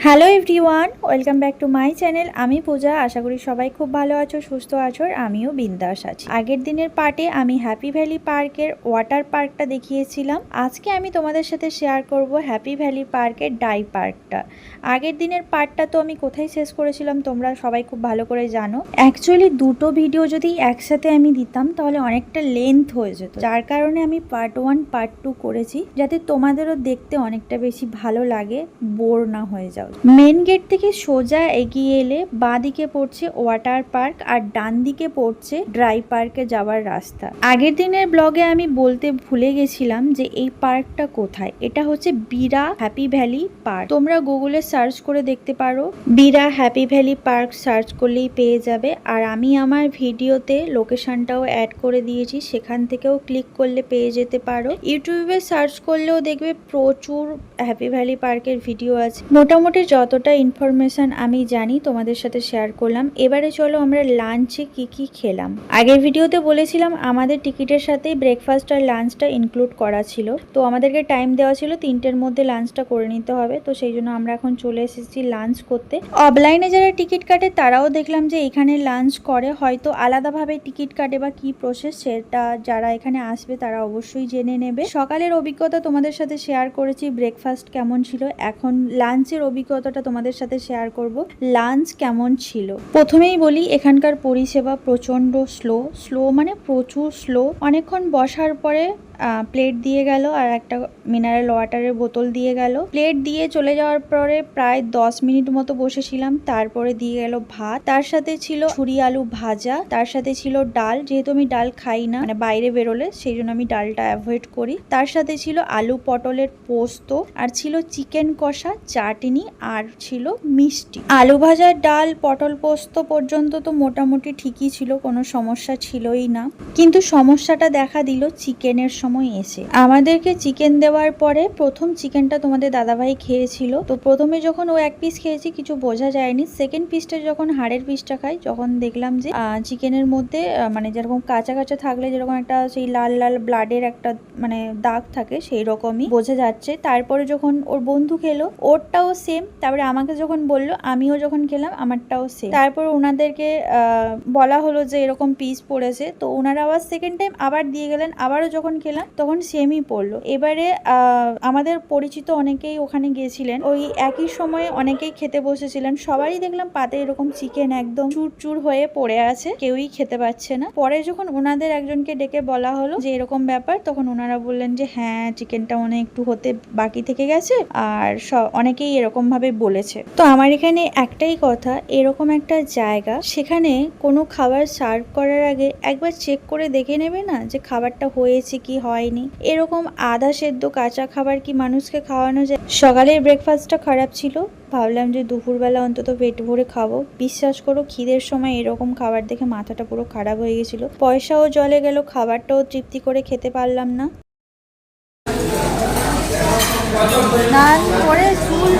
Hello everyone, welcome back to my channel. আমি পূজা। আশা করি সবাই খুব ভালো আছো, সুস্থ আছো, আর আমিও বিন্দাস আছি। আগের দিনের পার্টে আমি হ্যাপি ভ্যালি পার্কের ওয়াটার পার্কটা দেখিয়েছিলাম। আজকে আমি তোমাদের সাথে শেয়ার করব হ্যাপি ভ্যালি পার্কের ডাই পার্কটা। আগের দিনের পার্টটা তো আমি কোথায় শেষ করেছিলাম তোমরা সবাই খুব ভালো করে জানো। অ্যাকচুয়ালি দুটো ভিডিও যদি একসাথে আমি দিতাম তাহলে অনেকটা লেন্থ হয়ে যেত, যার কারণে আমি পার্ট 1 পার্ট 2 করেছি, যাতে তোমাদেরও দেখতে অনেকটা বেশি ভালো লাগে, বোর না হয়ে যাও। মেন গেট থেকে সোজা এগিয়ে এলে বাঁ দিকে পড়ছে ওয়াটার পার্ক আর ডান দিকে পড়ছে ড্রাই পার্কে যাওয়ার রাস্তা। আগের দিনের ব্লগে আমি বলতে ভুলে গেছিলাম যে এই পার্কটা কোথায়। এটা হচ্ছে বীরা হ্যাপি ভ্যালি পার্ক। তোমরা গুগলে সার্চ করে দেখতে পারো, Veera happy valley park search করলেই পেয়ে যাবে। আর আমি আমার ভিডিওতে লোকেশনটাও অ্যাড করে দিয়েছি, সেখান থেকেও ক্লিক করলে পেয়ে যেতে পারো। ইউটিউবে সার্চ করলেও দেখবে প্রচুর হ্যাপি ভ্যালি পার্কের ভিডিও আছে। মোটামুটি যতটা ইনফরমেশন আমি জানি তোমাদের সাথে শেয়ার করলাম। এবারে চলো আমরা লাঞ্চে কি কি খেলাম। আগের ভিডিওতে বলেছিলাম আমাদের টিকিটের সাথে ব্রেকফাস্ট আর লাঞ্চটা ইনক্লুড করা ছিল, তো আমাদেরকে টাইম দেওয়া ছিল 3টের মধ্যে লাঞ্চটা করে নিতে হবে। তো সেই জন্য আমরা এখন চলে এসেছি লাঞ্চ করতে। অফলাইনে যারা টিকিট কাটে তারাও দেখলাম যে এখানে লাঞ্চ করে, হয়তো আলাদাভাবে টিকিট কাটে বা কি প্রসেস সেটা যারা এখানে আসবে তারা অবশ্যই জেনে নেবে। সকালের অভিজ্ঞতা তোমাদের সাথে শেয়ার করেছি, ব্রেকফাস্ট কেমন ছিল। এখন লাঞ্চের অভিজ্ঞতাটা তোমাদের সাথে শেয়ার করব, লাঞ্চ কেমন ছিল। প্রথমেই বলি এখানকার পরিষেবা প্রচন্ড স্লো মানে প্রচুর স্লো। অনেকক্ষণ বসার পরে প্লেট দিয়ে গেল আর একটা মিনারেল ওয়াটারের বোতল দিয়ে গেল। প্লেট দিয়ে চলে যাওয়ার পরে প্রায় 10 মিনিট মতো বসেছিলাম। তারপরে দিয়ে গেল ভাত, তার সাথে ছিল ছুরি আলু ভাজা, তার সাথে ছিল ডাল। যেহেতু আমি ডাল খাই না, মানে বাইরে বেরোলে, সেই জন্য আমি ডালটা অ্যাভয়েড করি। তার সাথে ছিল আলু পটলের পোস্ত, আর ছিল চিকেন কষা, চাটনি, আর ছিল মিষ্টি। আলু ভাজা, ডাল, পটল পোস্ত পর্যন্ত তো মোটামুটি ঠিকই ছিল, কোনো সমস্যা ছিলই না। কিন্তু সমস্যাটা দেখা দিল চিকেনের সময় এসে। আমাদেরকে চিকেন দেওয়ার পরে প্রথম চিকেনটা তোমাদের দাদাভাই খেয়েছিল, তো প্রথমে যখন ও এক পিস খেয়েছি কিছু বোঝা যায়নি। সেকেন্ড পিসটা যখন হাড়ের পিসটা খাই, যখন দেখলাম যে চিকেনের মধ্যে মানে যেরকম কাঁচা কাঁচা থাকলে যেরকম একটা সেই লাল লাল ব্লাডের একটা মানে দাগ থাকে, সেই রকমই বোঝা যাচ্ছে। তারপরে যখন ওর বন্ধু খেলো ওরটাও সেম, তারপরে আমাকে যখন বললো আমিও যখন খেলাম আমারটাও সেম। তারপর ওনাদেরকে বলা হলো যে এরকম পিস পড়েছে, তো ওনারা আবার সেকেন্ড টাইম আবার দিয়ে গেলেন। আবারও যখন খেলাম তখন সেমই পড়লো। এবারে আমাদের পরিচিত অনেকেই ওখানে গিয়েছিলেন, ওই একই সময়ে অনেকেই খেতে বসেছিলেন। সবারই দেখলাম পাতে এরকম চিকেন একদম চুরচুর হয়ে পড়ে আছে, কেউই খেতে পাচ্ছে না। পরে যখন ওনাদের একজনকে ডেকে বলা হলো যে এরকম ব্যাপার, তখন ওনারা বললেন যে হ্যাঁ চিকেনটা মনে একটু হতে বাকি থেকে গেছে, আর অনেকেই এরকম ভাবে বলেছে। তো আমার এখানে একটাই কথা, এরকম একটা জায়গা, সেখানে কোনো খাবার সার্ভ করার আগে একবার চেক করে দেখে নেবে না যে খাবারটা হয়েছে কি হয়নি। এরকম আধা সেদ্ধ কাঁচা খাবার কি মানুষকে খাওয়ানো যায়? সকালের ব্রেকফাস্টটা খারাপ ছিল, ভাবলাম যে দুপুরবেলা অন্তত পেট ভরে খাবো। বিশ্বাস করো খিদের সময় এরকম খাবার দেখে মাথাটা পুরো খারাপ হয়ে গেছিল। পয়সাও জলে গেল, খাবারটাও তৃপ্তি করে খেতে পারলাম না। স্নান করে চুল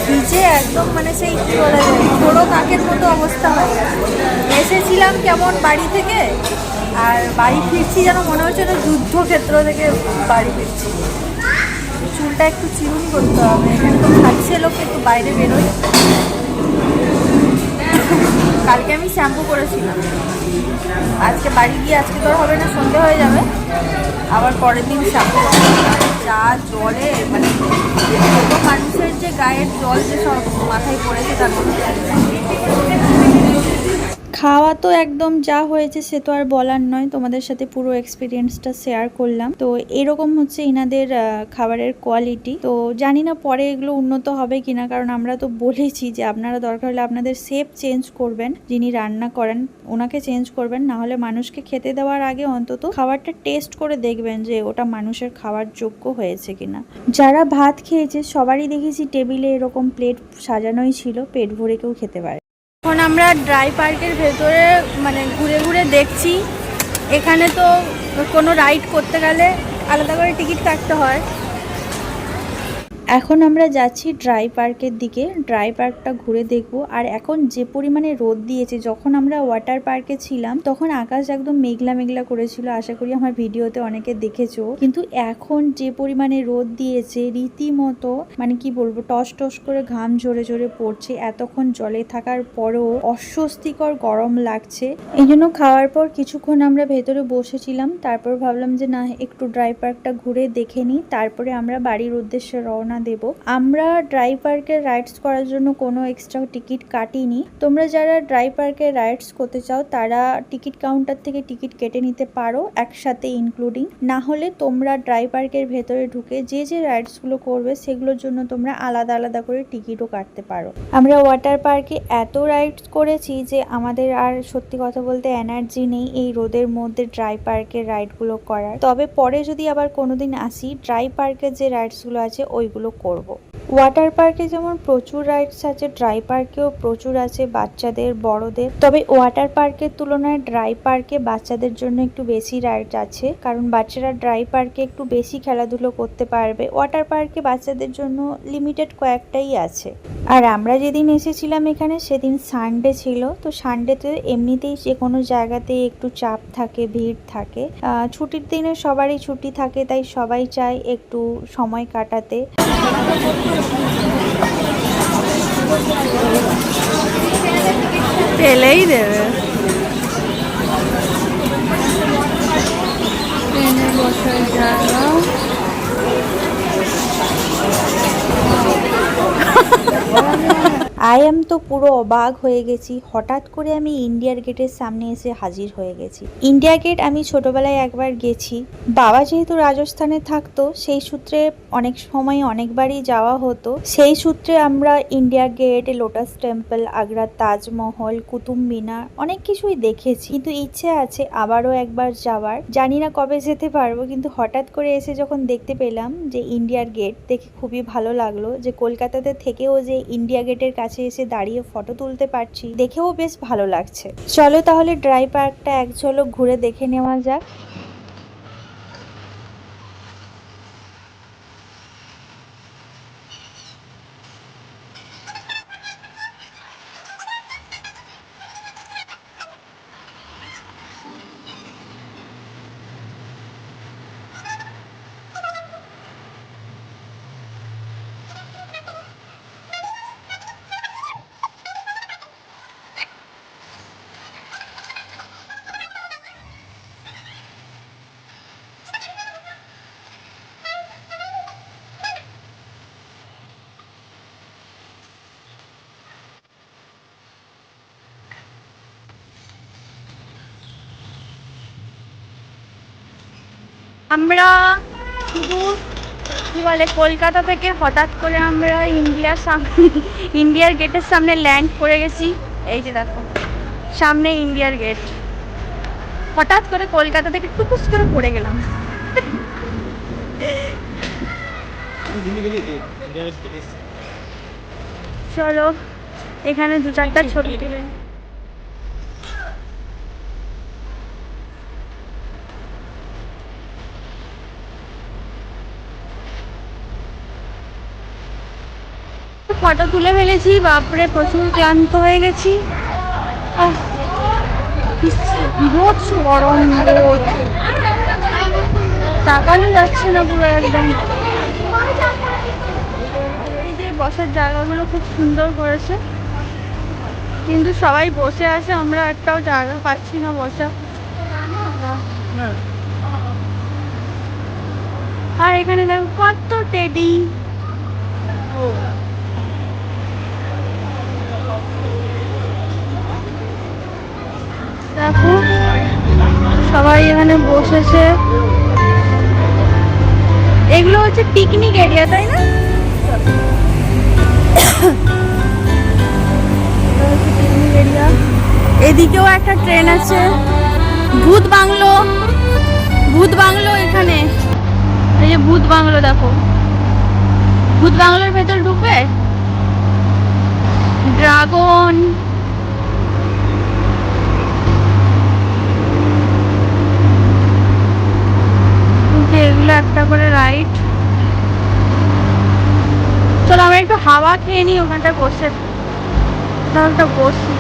ভিজে একদম মানে সেই কি বলা যায় বড় কাকের মতো অবস্থা হয়ে গেছে। এসেছিলাম কেমন বাড়ি থেকে, আর বাড়ি ফিরছি যেন মনে হচ্ছে না যুদ্ধক্ষেত্র থেকে বাড়ি ফিরছি। চুলটা একটু চিরুনি করতে হবে, এখানে তো খাচ্ছে লোক, একটু বাইরে বেরোই। কালকে আমি শ্যাম্পু করেছিলাম, আজকে বাড়ি গিয়ে, আজকে তো হবে না, সন্ধে হয়ে যাবে, আবার পরের দিন শ্যাম্পু যা জলে মানে মানুষের যে গায়ের জল যে সব মাথায় পড়েছে তার মধ্যে। খাওয়া তো একদম যা হয়েছে সে তো আর বলার নয়, তোমাদের সাথে পুরো এক্সপিরিয়েন্সটা শেয়ার করলাম। তো এরকম হচ্ছে ইনাদের খাবারের কোয়ালিটি। তো জানি না পরে এগুলো উন্নত হবে কিনা, কারণ আমরা তো বলেছি যে আপনারা দরকার হলে আপনাদের শেফ চেঞ্জ করবেন, যিনি রান্না করেন ওনাকে চেঞ্জ করবেন, না হলে মানুষকে খেতে দেওয়ার আগে অন্তত খাবারটা টেস্ট করে দেখবেন যে ওটা মানুষের খাওয়ার যোগ্য হয়েছে কিনা। যারা ভাত খেয়েছে সবারই দেখেছি টেবিলে এরকম প্লেট সাজানোই ছিল, পেট ভরে কেউ খেতে পারে। এখন আমরা ড্রাই পার্কের ভেতরে মানে ঘুরে ঘুরে দেখছি। এখানে তো কোনো রাইড করতে গেলে আলাদা করে টিকিট কাটতে হয়। এখন আমরা যাচ্ছি ড্রাই পার্কের দিকে। ড্রাই পার্কটা ঘুরে দেখব। আর এখন যে পরিমাণে রোদ দিয়েছে, যখন আমরা ওয়াটার পার্কে ছিলাম তখন আকাশ একদম মেঘলা মেঘলা করেছিল, আশা করি আমার ভিডিওতে অনেকে দেখেছো। কিন্তু এখন যে পরিমাণে রোদ দিয়েছে রীতিমতো মানে কি বলবো, টস টস করে ঘাম ঝরে ঝরে পড়ছে। এতক্ষণ জলে থাকার পরেও অস্বস্তিকর গরম লাগছে। এই জন্য খাওয়ার পর কিছুক্ষণ আমরা ভেতরে বসেছিলাম, তারপর ভাবলাম যে না, একটু ড্রাই পার্কটা ঘুরে দেখে নিই, তারপরে আমরা বাড়ির উদ্দেশ্যে রওনা দেব। আমরা ড্রাই পার্কের রাইডস করার জন্য কোনো এক্সট্রা টিকিট কাটিনি। তোমরা যারা ড্রাই পার্কের রাইডস করতে চাও তারা টিকিট কাউন্টার থেকে টিকিট কেটে নিতে পারো একসাথে ইনক্লুডিং। না হলে তোমরা ড্রাই পার্কের ভেতরে ঢুকে যে যে রাইডস গুলো করবে সেগুলোর জন্য তোমরা আলাদা আলাদা করে টিকিটও কাটতে পারো। আমরা ওয়াটার পার্কে এত রাইডস করেছি যে আমাদের আর সত্যি কথা বলতে এনার্জি নেই এই রোদের মধ্যে ড্রাই পার্কের রাইডগুলো করার। তবে পরে যদি আবার কোনোদিন আসি, ড্রাই পার্কের যে রাইডসগুলো আছে ওইগুলো করব। ওয়াটার পার্কে যেমন প্রচুর রাইডস আছে, ড্রাই পার্কেও প্রচুর আছে বাচ্চাদের বড়দের। তবে ওয়াটার পার্কের তুলনায় ড্রাই পার্কে বাচ্চাদের জন্য একটু বেশি রাইড আছে, কারণ বাচ্চারা ড্রাই পার্কে একটু বেশি খেলাধুলো করতে পারবে। ওয়াটার পার্কে বাচ্চাদের জন্য লিমিটেড কয়েকটাই আছে। আর আমরা যেদিন এসেছিলাম এখানে সেদিন সানডে ছিল, তো সানডেতে এমনিতেই যে কোনো জায়গাতে একটু চাপ থাকে, ভিড় থাকে। ছুটির দিনে সবারই ছুটি থাকে, তাই সবাই চায় একটু সময় কাটাতে। পেলেই দেবে। ট্রেনে বসার জায়গা। তো পুরো অবাক হয়ে গেছি। হঠাৎ করে আমি ইন্ডিয়ার গেটের সামনে এসে হাজির হয়ে গেছি। ইন্ডিয়া গেট আমি ছোটবেলায় একবার গেছি। বাবা যেহেতু রাজস্থানে থাকতো, সেই সূত্রে অনেক সময় অনেকবারই যাওয়া হতো। সেই সূত্রে আমরা ইন্ডিয়া গেট, লোটাস টেম্পল, আগ্রার তাজমহল, কুতুব মিনার অনেক কিছুই দেখেছি। কিন্তু ইচ্ছে আছে আবারও একবার যাওয়ার। জানি না কবে যেতে পারবো, কিন্তু হঠাৎ করে এসে যখন দেখতে পেলাম যে ইন্ডিয়ার গেট, দেখে খুবই ভালো লাগলো। যে কলকাতাতে থেকেও যে ইন্ডিয়া গেটের কাছে এসে দাঁড়িয়ে ফটো তুলতে পারছি, দেখেও বেশ ভালো লাগছে। চলো তাহলে ড্রাই পার্কটা এক ঝলক ঘুরে দেখে নেওয়া যাক। আমরা শুধু কি বলে কলকাতা থেকে হঠাৎ করে আমরা ইন্ডিয়ার গেটের সামনে ল্যান্ড করে গেছি। এই যে দেখো সামনে ইন্ডিয়ার গেট। হঠাৎ করে কলকাতা থেকে টুকুস করে পড়ে গেলাম। চলো এখানে দু চারটা ছবি তুলে। ফটো তুলে ফেলেছি। বাপরে প্রচুর ক্লান্ত হয়ে গেছি। বিভৎস গরম, রোদ, তাকানো যাচ্ছে না পুরো একদম। এই যে বসার জায়গাগুলো খুব সুন্দর করেছে, কিন্তু সবাই বসে আছে, আমরা একটাও জায়গা পাচ্ছি না বসা। আর এখানে দেখো কত টেডি। দেখো সবাই এখানে বসেছে। এগুলো হচ্ছে পিকনিক এরিয়া, তাই না? Picnic area. এদিকেও একটা ট্রেন আছে। ভূত বাংলো, ভূত বাংলো এখানে। এই যে ভূত বাংলো, দেখো ভূত বাংলোর ভেতর ঢুকবে। ড্রাগন, এগুলো একটা করে রাইড। হাওয়া খেয়ে নি, ওখানটা বসে বসি।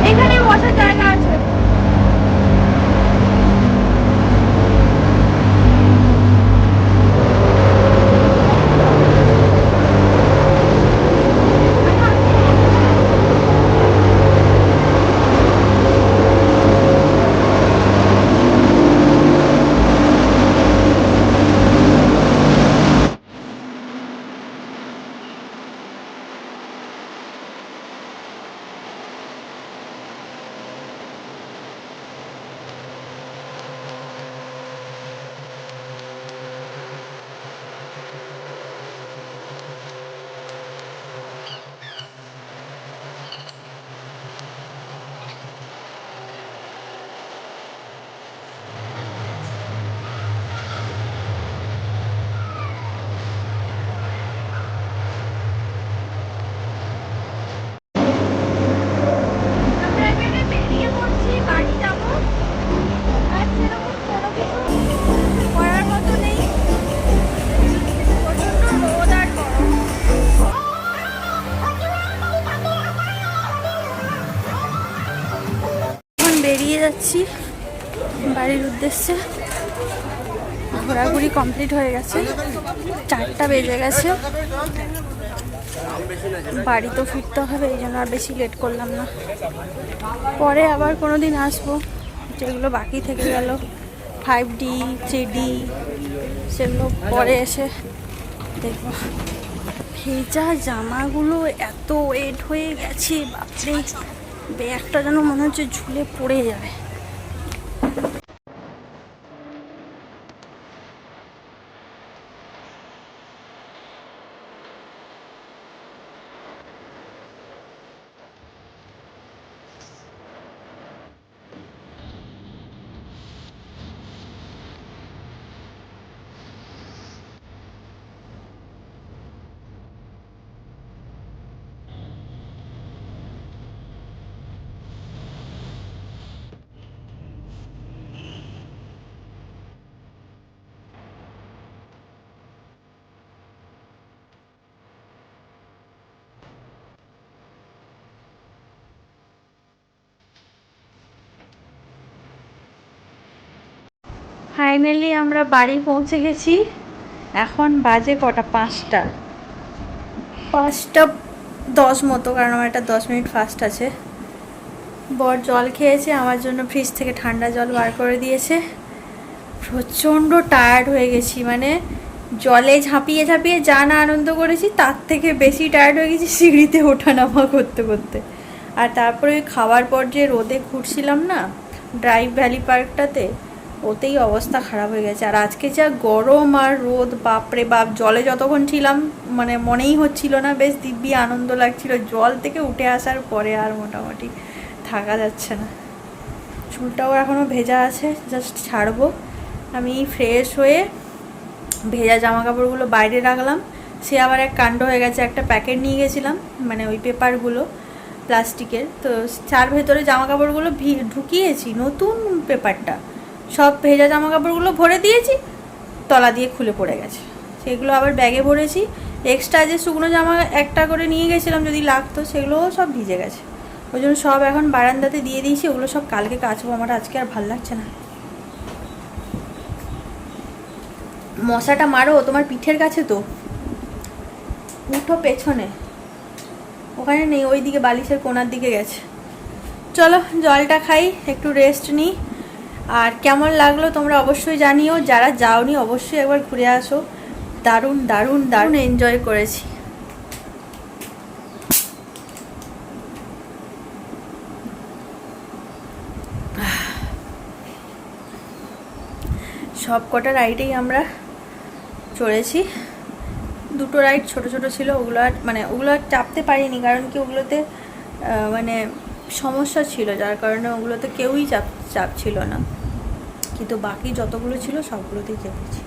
এখানে বসার জায়গা আছে। বেরিয়ে যাচ্ছি বাড়ির উদ্দেশ্যে। ঘোরাঘুরি কমপ্লিট হয়ে গেছে, 4টা বেজে গেছে। বাড়ি তো ফিরতে হবে, এই জন্য আর বেশি লেট করলাম না। পরে আবার কোনো দিন আসবো, যেগুলো বাকি থেকে গেল 5D 3D সেগুলো পরে এসে দেখবো। ভেজা জামাগুলো এত ওয়েট হয়ে গেছে, বাপরে ব্যাগটা যেন মনে হচ্ছে ঝুলে পড়ে যাবে। ফাইনালি আমরা বাড়ি পৌঁছে গেছি। এখন বাজে কটা, 5টা 10 মতো, কারণ আমার একটা 10 মিনিট ফাস্ট আছে। বর জল খেয়েছে, আমার জন্য ফ্রিজ থেকে ঠান্ডা জল বার করে দিয়েছে। প্রচণ্ড টায়ার্ড হয়ে গেছি, মানে জলে ঝাঁপিয়ে ঝাঁপিয়ে যা না আনন্দ করেছি তার থেকে বেশি টায়ার্ড হয়ে গেছি সিঁড়িতে ওঠা নামা করতে করতে। আর তারপরে খাওয়ার পর যে রোদে ঘুরছিলাম না ড্রাইভ ভ্যালি পার্কটাতে, ওতেই অবস্থা খারাপ হয়ে গেছে। আর আজকে যা গরম আর রোদ, বাপরে বাপ। জলে যতক্ষণ ছিলাম মানে মনেই হচ্ছিল না, বেশ দিব্যি আনন্দ লাগছিল। জল থেকে উঠে আসার পরে আর মোটামুটি থাকা যাচ্ছে না। চুলটাও এখনও ভেজা আছে, জাস্ট ছাড়বো। আমি ফ্রেশ হয়ে ভেজা জামা কাপড়গুলো বাইরে রাখলাম। সে আবার এক কাণ্ড হয়ে গেছে, একটা প্যাকেট নিয়ে গেছিলাম, মানে ওই পেপারগুলো প্লাস্টিকের, তো তার ভেতরে জামা কাপড়গুলো ঢুকিয়েছি, নতুন পেপারটা সব ভেজা জামা কাপড়গুলো ভরে দিয়েছি, তলা দিয়ে খুলে পড়ে গেছে। সেগুলো আবার ব্যাগে ভরেছি। এক্সট্রা যে শুকনো জামা একটা করে নিয়ে গেছিলাম যদি লাগতো, সেগুলোও সব ভিজে গেছে। ওই জন্য সব এখন বারান্দাতে দিয়ে দিয়েছি, ওগুলো সব কালকে কাচবো। আমার আজকে আর ভাল লাগছে না। মশাটা মারো তোমার পিঠের কাছে, তো উঠো পেছনে, ওখানে নেই, ওই দিকে বালিশের কোণার দিকে গেছে। চলো জলটা খাই, একটু রেস্ট নিই। আর কেমন লাগলো তোমরা অবশ্যই জানিও, যারা যাওনি অবশ্যই একবার ঘুরে আসো। দারুণ দারুণ দারুণ এনজয় করেছি। সব কটা রাইডেই আমরা চড়েছি। 2টো রাইড ছোট ছোট ছিল, ওগুলো আর চাপতে পারিনি, কারণ কি ওগুলোতে মানে সমস্যা ছিল, যার কারণে ওগুলোতে কেউই চাপ ছিল না। কিন্তু বাকি যতগুলো ছিল সবগুলোতেই চেপেছি।